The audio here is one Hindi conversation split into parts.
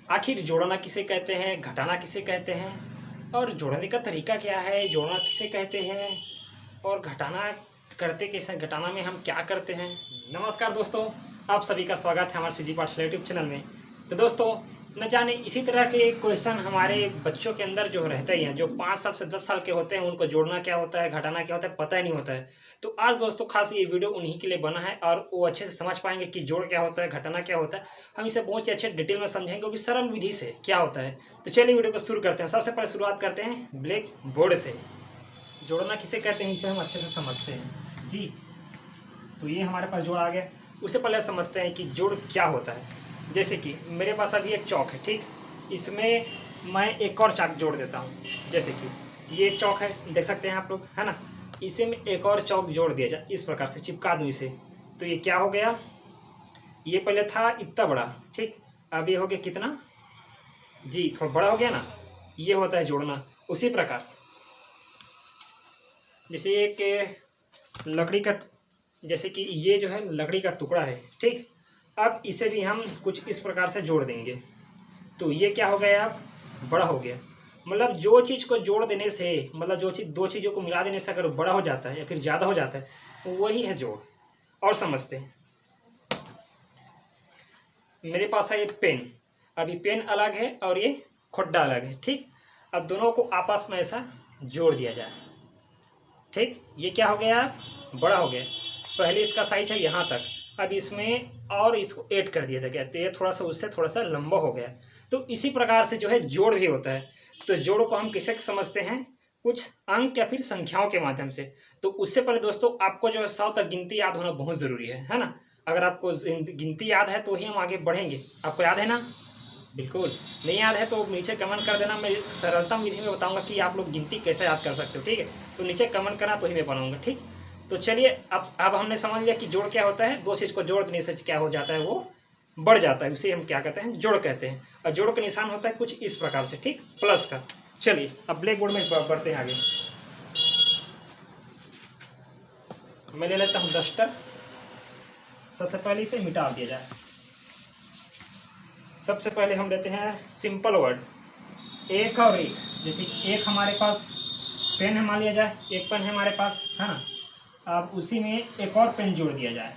आखिर जोड़ना किसे कहते हैं, घटाना किसे कहते हैं, और जोड़ने का तरीका क्या है, जोड़ना किसे कहते हैं, और घटाना करते कैसे, घटाना में हम क्या करते हैं। नमस्कार दोस्तों, आप सभी का स्वागत है हमारे सीजी पाठशाला यूट्यूब चैनल में। तो दोस्तों, न जाने इसी तरह के क्वेश्चन हमारे बच्चों के अंदर जो रहते ही हैं, जो 5 साल से 10 साल के होते हैं, उनको जोड़ना क्या होता है, घटाना क्या होता है, पता ही नहीं होता है। तो आज दोस्तों खास ये वीडियो उन्हीं के लिए बना है और वो अच्छे से समझ पाएंगे कि जोड़ क्या होता है, घटाना क्या होता है। हम इसे बहुत ही अच्छे डिटेल में समझेंगे, वो भी सरल विधि से क्या होता है। तो चलिए वीडियो को शुरू करते हैं। सबसे पहले शुरुआत करते हैं ब्लैक बोर्ड से। जोड़ना किसे कहते हैं इसे हम अच्छे से समझते हैं जी। तो ये हमारे पास जोड़ आ गया। उससे पहले समझते हैं कि जोड़ क्या होता है। जैसे कि मेरे पास अभी एक चौक है, ठीक, इसमें मैं एक और चाक जोड़ देता हूँ। जैसे कि ये चौक है, देख सकते हैं आप लोग, है ना। इसे में एक और चौक जोड़ दिया जाए, इस प्रकार से चिपका दूँ इसे, तो ये क्या हो गया, ये पहले था इतना बड़ा, ठीक, अब ये हो गया कितना जी, थोड़ा बड़ा हो गया ना। ये होता है जोड़ना। उसी प्रकार जैसे एक लकड़ी का, जैसे कि ये जो है लकड़ी का टुकड़ा है, ठीक, अब इसे भी हम कुछ इस प्रकार से जोड़ देंगे, तो ये क्या हो गया, अब बड़ा हो गया। मतलब जो चीज़ को जोड़ देने से, मतलब जो चीज़, दो चीज़ों को मिला देने से अगर बड़ा हो जाता है या फिर ज़्यादा हो जाता है, वही है जोड़। और समझते हैं, मेरे पास है ये पेन, अभी पेन अलग है और ये खुड्डा अलग है, ठीक। अब दोनों को आपस में ऐसा जोड़ दिया जाए, ठीक, ये क्या हो गया, बड़ा हो गया। पहले इसका साइज है यहाँ तक, अब इसमें और इसको ऐड कर दिया गया, तो ये थोड़ा सा उससे थोड़ा सा लंबा हो गया। तो इसी प्रकार से जो है जोड़ भी होता है। तो जोड़ को हम किसे समझते हैं, कुछ अंक या फिर संख्याओं के माध्यम से। तो उससे पहले दोस्तों आपको जो है 100 तक गिनती याद होना बहुत ज़रूरी है ना। अगर आपको गिनती याद है तो ही हम आगे बढ़ेंगे। आपको याद है ना, बिल्कुल। नहीं याद है तो नीचे कमेंट कर देना, मैं सरलतम विधि में बताऊंगा कि आप लोग गिनती कैसे याद कर सकते हो, ठीक है। तो नीचे कमेंट करना, तो ही मैं बनाऊंगा, ठीक। तो चलिए, अब हमने समझ लिया कि जोड़ क्या होता है। दो चीज़ को जोड़ देने से क्या हो जाता है, वो बढ़ जाता है, उसे हम क्या कहते हैं, जोड़ कहते हैं। और जोड़ का निशान होता है कुछ इस प्रकार से, ठीक, प्लस का। चलिए अब ब्लैक बोर्ड में बढ़ते हैं आगे। मैं ले लेता हूँ डस्टर। सबसे पहले इसे मिटा दिया जाए। सबसे पहले हम लेते हैं सिंपल वर्ड, एक और एक। जैसे एक हमारे पास पेन है, मान लिया जाए, एक पेन है हमारे पास, है ना। अब उसी में एक और पेन जोड़ दिया जाए,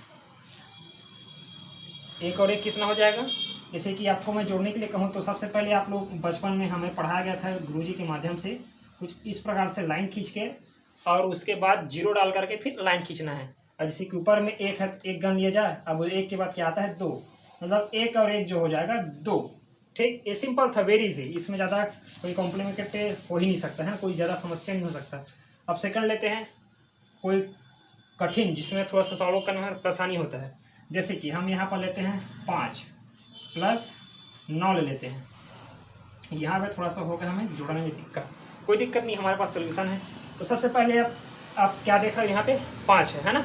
एक और एक कितना हो जाएगा। जैसे कि आपको मैं जोड़ने के लिए कहूँ तो सबसे पहले आप लोग बचपन में हमें पढ़ाया गया था गुरुजी के माध्यम से, कुछ इस प्रकार से लाइन खींच के और उसके बाद जीरो डाल करके फिर लाइन खींचना है। और जैसे कि ऊपर में एक है, एक गन लिया जाए, अब एक के बाद क्या आता है, दो, मतलब एक और एक जो हो जाएगा दो, ठीक। ये सिंपल था, वेरी इजी, इसमें ज़्यादा कोई कॉम्प्लीकेटेड हो ही नहीं सकता है, कोई ज़्यादा समस्या नहीं हो सकता। अब सेकंड लेते हैं, कोई कठिन जिसमें थोड़ा सा सॉल्व करने में परेशानी होता है। जैसे कि हम यहाँ पर लेते हैं 5 प्लस 9 ले लेते हैं। यहाँ पे थोड़ा सा होगा हमें जोड़ने में दिक्कत, कोई दिक्कत नहीं, हमारे पास सोल्यूशन है। तो सबसे पहले आप क्या देख रहे हो, यहाँ पे 5 है ना,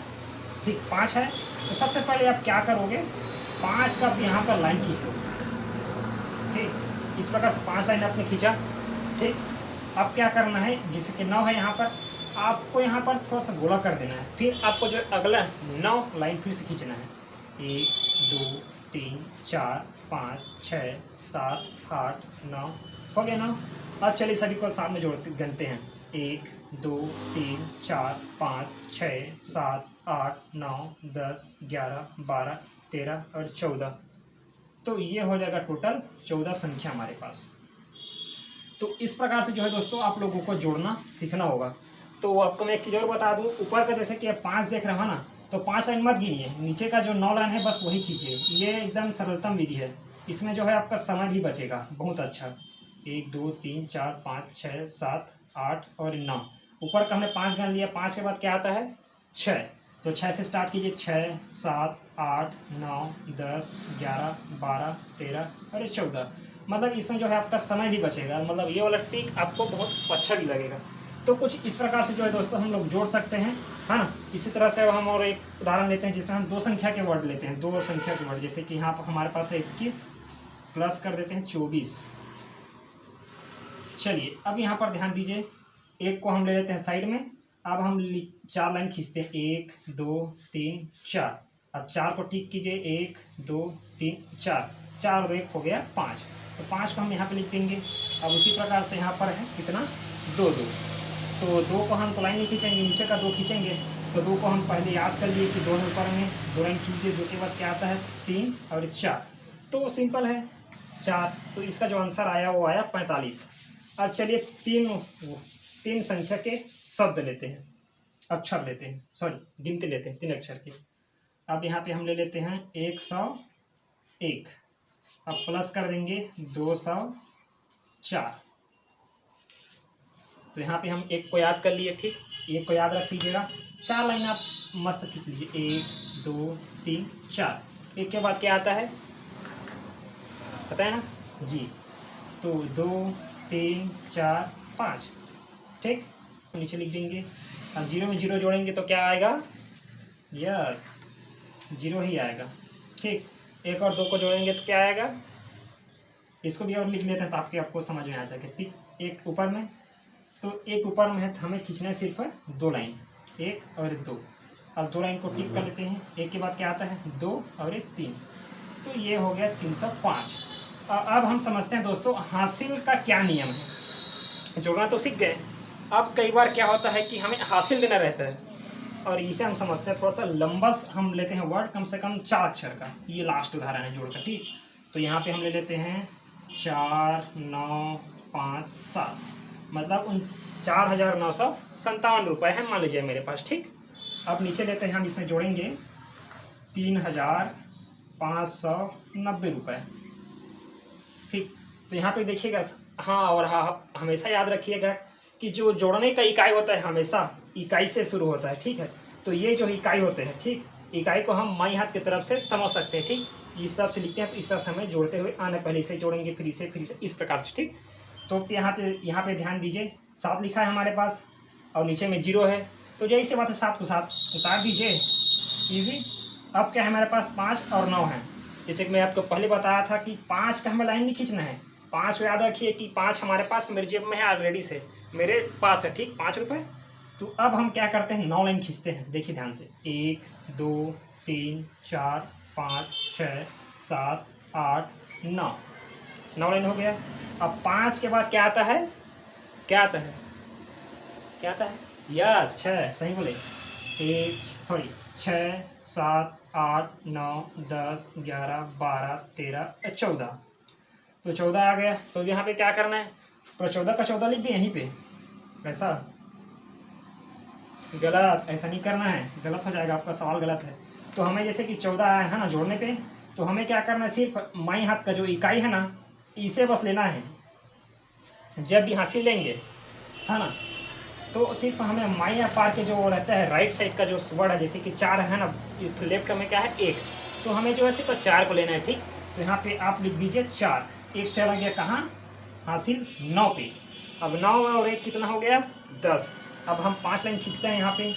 ठीक, 5 है। तो सबसे पहले आप क्या करोगे, 5 का यहाँ पर लाइन खींच लो, ठीक, इस प्रकार से 5 लाइन आपने खींचा, ठीक। अब क्या करना है, जैसे कि 9 है यहाँ पर, आपको यहाँ पर थोड़ा सा गोला कर देना है। फिर आपको जो अगला 9 लाइन फिर से खींचना है, 1 2 3 4 5 6 7 8 9, हो गया 9। अब चलिए सभी को सामने जोड़ते गिनते हैं, 1 2 3 4 5 6 7 8 9 10 11 12 13 और 14। तो ये हो जाएगा टोटल 14 संख्या हमारे पास। तो इस प्रकार से जो है दोस्तों आप लोगों को जोड़ना सीखना होगा। तो आपको मैं एक चीज़ और बता दूं, ऊपर का जैसे कि आप 5 देख रहे हो ना, तो 5 लाइन मत गिनिए, नीचे का जो 9 लाइन है बस वही खींचिए। ये एकदम सरलतम विधि है, इसमें जो है आपका समय भी बचेगा बहुत अच्छा। 1 2 3 4 5 6 7 8 और 9, ऊपर का हमने 5 गिन लिया, 5 के बाद क्या आता है, 6। तो 6 से स्टार्ट कीजिए, 6 7 8 9 10 11 12 13 और 14। मतलब इसमें जो है आपका समय भी बचेगा, मतलब ये वाला ट्रिक आपको बहुत अच्छा भी लगेगा। तो कुछ इस प्रकार से जो है दोस्तों हम लोग जोड़ सकते हैं, है ना। इसी तरह से हम और एक उदाहरण लेते हैं जिसमें हम 2 संख्या के वर्ड लेते हैं, 2 संख्या के वर्ड। जैसे कि यहाँ पर हमारे पास है 21 प्लस कर देते हैं 24। चलिए अब यहाँ पर ध्यान दीजिए, एक को हम ले लेते हैं साइड में। अब हम 4 लाइन खींचते हैं, 1 2 3 4। अब 4 को टिक कीजिए, 1 2 3 4, 4 और 1 हो गया 5। तो 5 को हम यहाँ पे लिख देंगे। अब उसी प्रकार से यहाँ पर है कितना 2 2, तो 2 को हम तो लाइन नहीं खींचेंगे, नीचे का 2 खींचेंगे। तो 2 को हम पहले याद कर लिए कि 2 ऊपर में 2 लाइन खींच दिए। 2 के बाद क्या आता है 3 और 4, तो सिंपल है 4। तो इसका जो आंसर आया वो आया 45। अब चलिए तीन संख्या के शब्द लेते हैं, अक्षर लेते हैं, सॉरी गिनती लेते हैं 3 अक्षर के। अब यहाँ पे हम ले लेते हैं 101। अब प्लस कर देंगे 204। तो यहाँ पे हम 1 को याद कर लिए, ठीक, 1 को याद रख लीजिएगा। 4 लाइन आप मस्त खींच लीजिए, 1 2 3 4। 1 के बाद क्या आता है पता है ना जी, तो 2 3 4 5, ठीक, नीचे लिख देंगे। अब 0 में 0 जोड़ेंगे तो क्या आएगा, यस 0 ही आएगा, ठीक। 1 और 2 को जोड़ेंगे तो क्या आएगा, इसको भी और लिख लेते हैं ताकि आपको समझ में आ जाए, ठीक। 1 ऊपर में, तो 1 ऊपर में है तो हमें खींचना है सिर्फ 2 लाइन, 1 और 2। अब 2 लाइन को टिक कर लेते हैं। 1 के बाद क्या आता है 2 और 1 3, तो ये हो गया 305। अब हम समझते हैं दोस्तों हासिल का क्या नियम है। जोड़ना तो सीख गए, अब कई बार क्या होता है कि हमें हासिल देना रहता है, और इसे हम समझते हैं थोड़ा सा लंबा हम लेते हैं वर्ड, कम से कम 4 अक्षर का। ये लास्ट उदाहरण है जोड़ का, ठीक। तो यहाँ पे हम ले लेते हैं 4 9 5 7, मतलब 4957 रुपये है मान लीजिए मेरे पास, ठीक। अब नीचे लेते हैं हम, इसमें जोड़ेंगे 3590 रुपये, ठीक। तो यहाँ पे देखिएगा, हाँ, और हाँ हमेशा याद रखिएगा कि जो जोड़ने का इकाई होता है हमेशा इकाई से शुरू होता है, ठीक है। तो ये जो इकाई होते हैं, ठीक, इकाई को हम माई हाथ की तरफ से समझ सकते हैं, ठीक। इस तरफ से लिखते हैं तो इस तरह से हमें जोड़ते हुए आने, पहले इसे जोड़ेंगे फिर इसे इस प्रकार से, ठीक। तो यहाँ पे ध्यान दीजिए 7 लिखा है हमारे पास और नीचे में 0 है, तो जैसे बात है 7 को 7 उतार दीजिए, इजी। अब क्या है हमारे पास 5 और 9 है। जैसे कि मैं आपको पहले बताया था कि 5 का हमें लाइन नहीं खींचना है। 5 को याद रखिए कि 5 हमारे पास मेरे जेब में है ऑलरेडी से, मेरे पास है, ठीक, 5 रुपये। तो अब हम क्या करते हैं 9 लाइन खींचते हैं, देखिए ध्यान से, 1 2 3 4 5 6 7 8 9, 9 लाइन हो गया। अब 5 के बाद क्या आता है, क्या आता है, क्या आता है, यस 6, सही बोले, 6 7 8 9 10 11 12 13 14, तो 14 आ गया। तो यहाँ पे क्या करना है, तो 14 का 14 लिख दिए यहीं पे, ऐसा गलत, ऐसा नहीं करना है, गलत हो जाएगा, आपका सवाल गलत है। तो हमें जैसे कि 14 आया है ना जोड़ने पे, तो हमें क्या करना है, सिर्फ माई हाथ का जो इकाई है ना इसे बस लेना है। जब भी हासिल लेंगे है ना, तो सिर्फ हमें माई पार के जो रहता है राइट साइड का जो वर्ड है, जैसे कि 4 है ना, लेफ्ट में क्या है 1, तो हमें जो है सिर्फ 4 को लेना है, ठीक। तो यहाँ पे आप लिख दीजिए 4, 1 चला गया कहाँ, हासिल 9 पे। अब 9 और 1 कितना हो गया 10। अब हम 5 लाइन खींचते हैं यहाँ पे,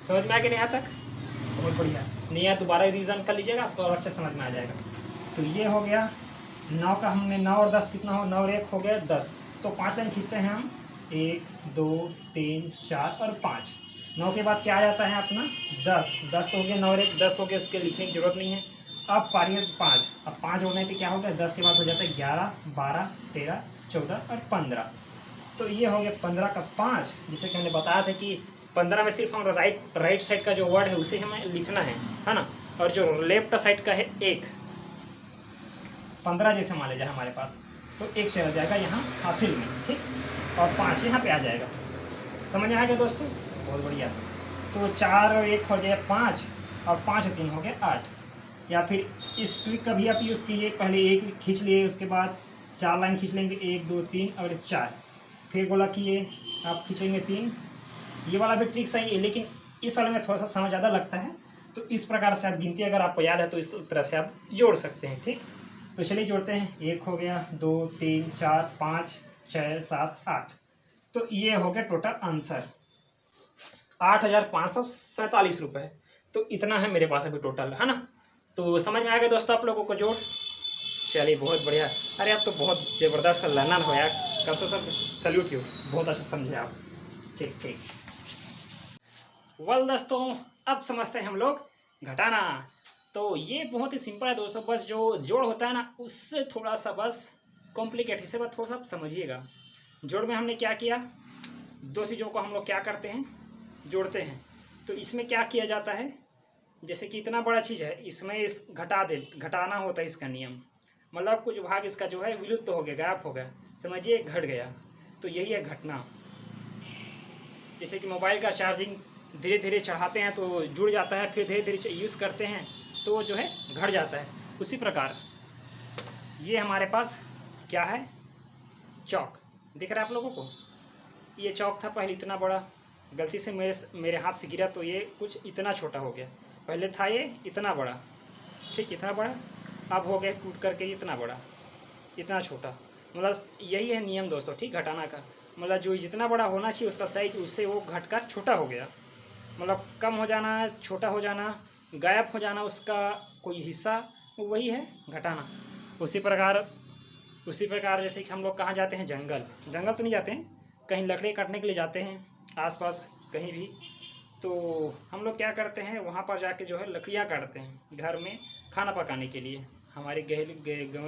समझ में आ गया यहाँ तक, बहुत बढ़िया। नहीं है दोबारा रिवीजन कर लीजिएगा, आपको और अच्छा समझ में आ जाएगा। तो ये हो गया 9 का, हमने 9 और 10 कितना हो, 9 और 1 हो गया 10। तो 5 लाइन खींचते हैं हम, 1 2 3 4 और 5। 9 के बाद क्या आ जाता है अपना 10, 10 तो हो गया, 9 और 1 10 हो गया, उसके लिखने की जरूरत नहीं है। अब पारी है 5, अब 5 जोड़ने पे क्या होगा, 10 के बाद हो जाता है 11 12 13 14 और 15। तो ये हो गया 15 का 5, जिसे कि हमने बताया था कि 15 में सिर्फ हमारा राइट साइड का जो वर्ड है उसे हमें लिखना है ना, और जो लेफ्ट साइड का है 1, 15 जैसे मान लीजिए हमारे पास, तो 1 चला जाएगा यहाँ हासिल में, ठीक, और 5 यहाँ पे आ जाएगा। समझ में आ गया दोस्तों, बहुत बढ़िया। तो 4 और 1 हो गया 5, और 5 और 3 हो गया 8। या फिर इस ट्रिक का भी आप यूज़ कीजिए, पहले 1 खींच लिए, उसके बाद 4 लाइन खींच लेंगे, 1 2 3 और 4, फिर गोला किए आप खींचेंगे 3। ये वाला भी ट्रिक सही है, लेकिन इस वाले में थोड़ा सा समय ज़्यादा लगता है। तो इस प्रकार से आप गिनती अगर आपको याद है तो इस तरह से आप जोड़ सकते हैं, ठीक। तो चलिए जोड़ते हैं, 1 हो गया 2 3 4 5 6 7 8। तो ये हो गया टोटल आंसर 8547 रुपये। तो इतना है मेरे पास अभी टोटल, है ना। तो समझ में आ गया दोस्तों आप लोगों को जोड़, चलिए बहुत बढ़िया। अरे आप तो बहुत ज़बरदस्त लर्नर हो यार, कब से सब सल्यूट यू, बहुत अच्छा समझे आप, ठीक ठीक। वेल दोस्तों अब समझते हैं हम लोग घटाना। तो ये बहुत ही सिंपल है दोस्तों, बस जो जोड़ होता है ना उससे थोड़ा सा बस कॉम्प्लिकेट, इसे बस थोड़ा सा समझिएगा। जोड़ में हमने क्या किया, दो चीज़ों को हम लोग क्या करते हैं, जोड़ते हैं। तो इसमें क्या किया जाता है, जैसे कि इतना बड़ा चीज़ है, इसमें इस घटाना होता है इसका नियम, मतलब कुछ भाग इसका जो है विलुप्त हो गया, गायब हो गया, समझिए घट गया। तो यही है घटना। जैसे कि मोबाइल का चार्जिंग धीरे धीरे चढ़ाते हैं तो जुड़ जाता है, फिर धीरे धीरे यूज़ करते हैं तो जो है घट जाता है। उसी प्रकार ये हमारे पास क्या है, चौक दिख रहा है आप लोगों को। ये चौक था पहले इतना बड़ा, गलती से मेरे हाथ से गिरा तो ये कुछ इतना छोटा हो गया। पहले था ये इतना बड़ा, ठीक इतना बड़ा, अब हो गया टूट करके इतना बड़ा, इतना छोटा। मतलब यही है नियम दोस्तों, ठीक, घटाना का। मतलब जो जितना बड़ा होना चाहिए उसका साइज, उससे वो घटकर छोटा हो गया। मतलब कम हो जाना, छोटा हो जाना, गायब हो जाना उसका कोई हिस्सा, वही है घटाना। उसी प्रकार जैसे कि हम लोग कहाँ जाते हैं, जंगल तो नहीं जाते हैं, कहीं लकड़ी काटने के लिए जाते हैं आसपास कहीं भी, तो हम लोग क्या करते हैं वहाँ पर जाके जो है लकड़ियाँ काटते हैं घर में खाना पकाने के लिए। हमारे गाँव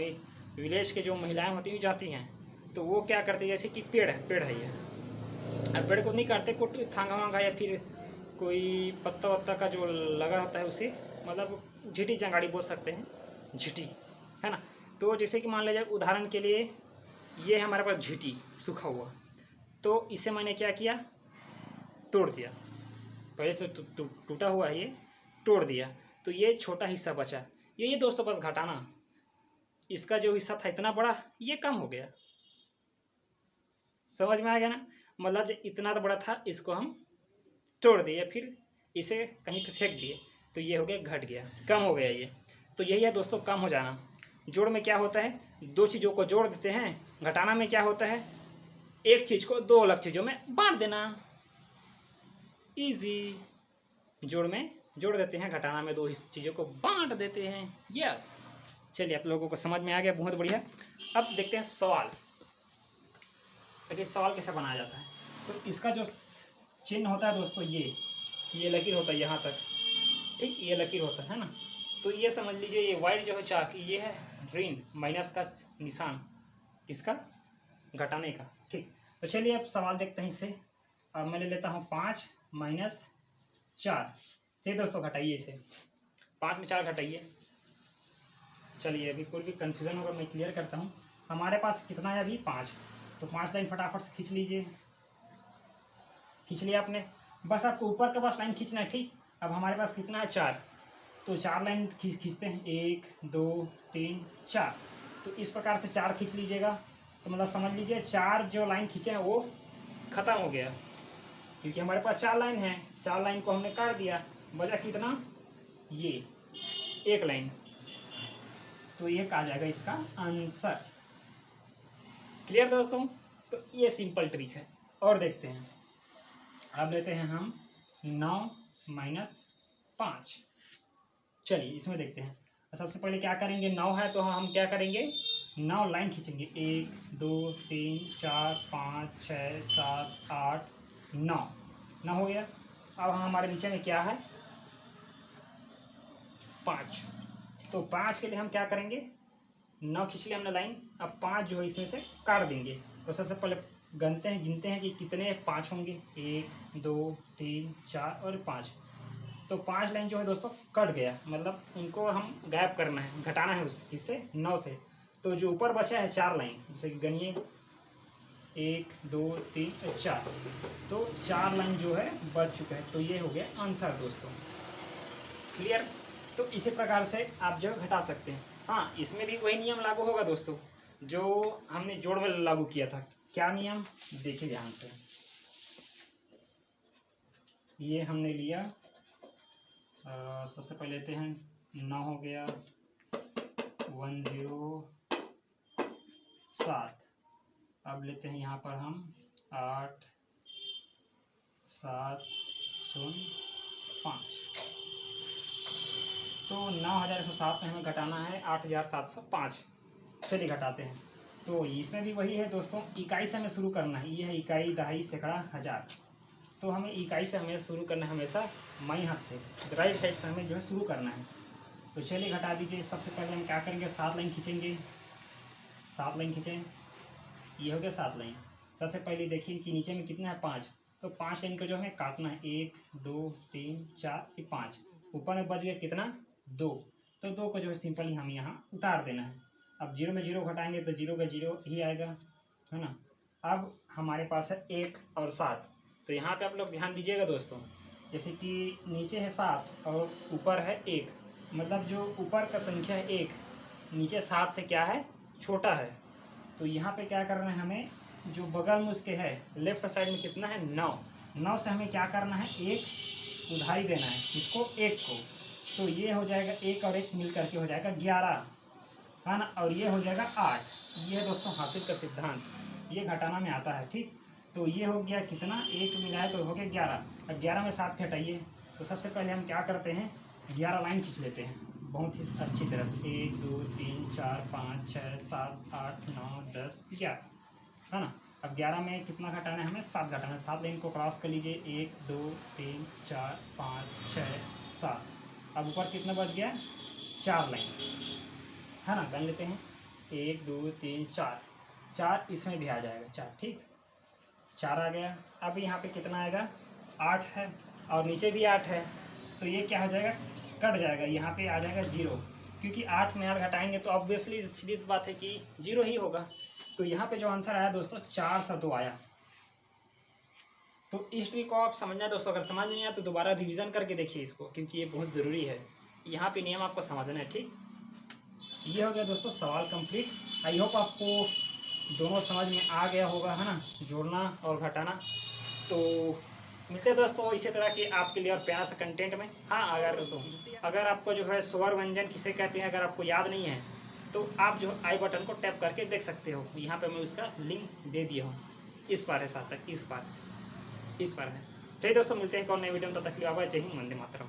विलेज के जो महिलाएं होती हैं जाती हैं, तो वो क्या करते हैं, जैसे कि पेड़ है ये, अब पेड़ को नहीं काटते, को थांगा वांगा या फिर कोई पत्ता वत्ता का जो लगा होता है उसे, मतलब झीटी जंगाड़ी बोल सकते हैं, झीटी है ना। तो जैसे कि मान लीजिए उदाहरण के लिए ये हमारे पास झीटी सूखा हुआ, तो इसे मैंने क्या किया, तोड़ दिया। पहले से टूटा हुआ है ये, तोड़ दिया तो ये छोटा हिस्सा बचा। ये दोस्तों बस घटाना, इसका जो हिस्सा था इतना बड़ा, ये कम हो गया। समझ में आ गया ना, मतलब इतना तो बड़ा था, इसको हम तोड़ दिए, फिर इसे कहीं पे फेंक दिए, तो ये हो गया घट गया, कम हो गया ये। तो यही है दोस्तों कम हो जाना। जोड़ में क्या होता है, दो चीज़ों को जोड़ देते हैं। घटाना में क्या होता है, एक चीज़ को दो अलग चीज़ों में बांट देना, इजी। जोड़ में जोड़ देते हैं, घटाना में दो चीज़ों को बांट देते हैं। यस, चलिए आप लोगों को समझ में आ गया, बहुत बढ़िया। अब देखते हैं सवाल, देखिए सवाल कैसे बनाया जाता है। तो इसका जो चिन्ह होता है दोस्तों, ये लकीर होता है यहाँ तक, ठीक, ये लकीर होता है ना। तो ये समझ लीजिए ये वाइट जो है चाक, ये है ऋण, माइनस का निशान, इसका घटाने का, ठीक। तो चलिए अब सवाल देखते हैं इससे। अब मैं ले लेता हूँ 5 माइनस 4। चलिए दोस्तों घटाइए इसे, 5 में 4 घटाइए। चलिए अभी कोई भी कन्फ्यूज़न होगा मैं क्लियर करता हूँ। हमारे पास कितना है अभी, 5, तो 5 लाइन फटाफट से खींच लीजिए। खींच लिया आपने, बस आपको ऊपर का बस लाइन खींचना है, ठीक। अब हमारे पास कितना है, 4, तो 4 लाइन खींचते हैं, 1 2 3 4। तो इस प्रकार से 4 खींच लीजिएगा। तो मतलब समझ लीजिए 4 जो लाइन खींचे हैं वो ख़त्म हो गया, क्योंकि हमारे पास 4 लाइन है, 4 लाइन को हमने काट दिया, बचा कितना, ये 1 लाइन। तो ये आ जाएगा इसका आंसर। क्लियर दोस्तों, तो ये सिंपल ट्रिक है। और देखते हैं, अब लेते हैं हम 9 माइनस 5। चलिए इसमें देखते हैं। सबसे पहले क्या करेंगे, 9 है तो हम क्या करेंगे, 9 लाइन खींचेंगे, 1 2 3 4 5 6 7 8 9 हो गया। अब हमारे नीचे में क्या है, 5। तो 5 के लिए हम क्या करेंगे, 9 खींच लिया हमने लाइन, अब 5 जो है इसमें से काट देंगे। तो सबसे पहले गिनते हैं कि कितने 5 होंगे, 1 2 3 4 और 5। तो 5 लाइन जो है दोस्तों कट गया, मतलब उनको हम गायब करना है, घटाना है उस किससे, 9 से। तो जो ऊपर बचा है 4 लाइन, जैसे कि गनिए 1 2 3 4, तो 4 लाइन जो है बच चुका है। तो ये हो गया आंसर दोस्तों। क्लियर। तो इसी प्रकार से आप जो घटा सकते हैं। हाँ, इसमें भी वही नियम लागू होगा दोस्तों जो हमने जोड़ में लागू किया था। क्या नियम, देखिए ध्यान से। ये हमने लिया, सबसे पहले लेते हैं 9 हो गया, 107। अब लेते हैं यहाँ पर हम 8 7 0 5। तो 9107 में हमें घटाना है 8705। चलिए घटाते हैं। तो इसमें भी वही है दोस्तों, इकाई से हमें शुरू करना है। ये है इकाई, दहाई, सैकड़ा, हज़ार। तो हमें इकाई से हमें शुरू करना है, हमेशा बाईं हाथ से, राइट साइड से हमें जो है शुरू करना है। तो चलिए घटा दीजिए। सबसे पहले हम क्या करेंगे, 7 लाइन खींचेंगे। 7 लाइन खींचें, ये हो गया 7 लाइन। सबसे पहले देखिए कि नीचे में कितना है, 5। तो 5 लाइन को जो हमें काटना है, 1 2 3 4 5। ऊपर में बच गया कितना, 2। तो 2 को जो है सिंपली हम यहाँ उतार देना है। अब 0 में 0 घटाएंगे तो 0 का 0 ही आएगा, है ना। अब हमारे पास है 1 और 7। तो यहाँ पे आप लोग ध्यान दीजिएगा दोस्तों, जैसे कि नीचे है 7 और ऊपर है 1, मतलब जो ऊपर का संख्या है 1, नीचे 7 से क्या है, छोटा है। तो यहाँ पे क्या करना है हमें, जो बगल में उसके है लेफ्ट साइड में कितना है, 9। 9 से हमें क्या करना है, 1 उधारी देना है, इसको 1 को। तो ये हो जाएगा 1 और 1 मिल करके हो जाएगा 11, है ना। और ये हो जाएगा 8। ये है दोस्तों हासिल का सिद्धांत, ये घटाना में आता है, ठीक। तो ये हो गया कितना, 1 मिलाए तो हो गया 11। अब 11 में 7 घटाइए। तो सबसे पहले हम क्या करते हैं, 11 लाइन खींच लेते हैं बहुत ही अच्छी तरह से। 1 2 3 4 5 6 7 8 9 10 11, है ना। अब 11 में कितना घटाना है हमें, 7 घटाना है। 7 लाइन को क्रॉस कर लीजिए, 1 2 3 4 5 6 7। अब ऊपर कितना बच गया, 4 लाइन, है ना। गन लेते हैं, 1 2 3 4। 4 इसमें भी आ जाएगा, 4, ठीक। 4 आ गया। अब यहाँ पे कितना आएगा, 8 है और नीचे भी 8 है। तो ये क्या हो जाएगा, कट जाएगा, यहाँ पे आ जाएगा 0, क्योंकि 8 में 8 घटाएंगे तो ऑब्वियसली सीधी सी बात है कि 0 ही होगा। तो यहाँ पे जो आंसर आया दोस्तों, 4 सा 2 आया। तो इस ट्रिक को आप समझना दोस्तों, अगर समझ नहीं आया तो दोबारा रिवीजन करके देखिए इसको, क्योंकि ये बहुत ज़रूरी है। यहाँ पे नियम आपको समझना है, ठीक। ये हो गया दोस्तों सवाल कंप्लीट। आई होप आपको दोनों समझ में आ गया होगा, है ना, जोड़ना और घटाना। तो मिलते हैं दोस्तों इसी तरह के आपके लिए और प्यारा सा कंटेंट में। हाँ, अगर दोस्तों अगर आपको जो है स्वर व्यंजन किसे कहते हैं, अगर आपको याद नहीं है तो आप जो आई बटन को टैप करके देख सकते हो। यहाँ पे मैं उसका लिंक दे दिया हूँ। इस बार है सार्थक, इस बार है। चलिए दोस्तों, मिलते हैं एक और नए वीडियो में, तब तक के लिए जय हिंद, वंदे मातरम।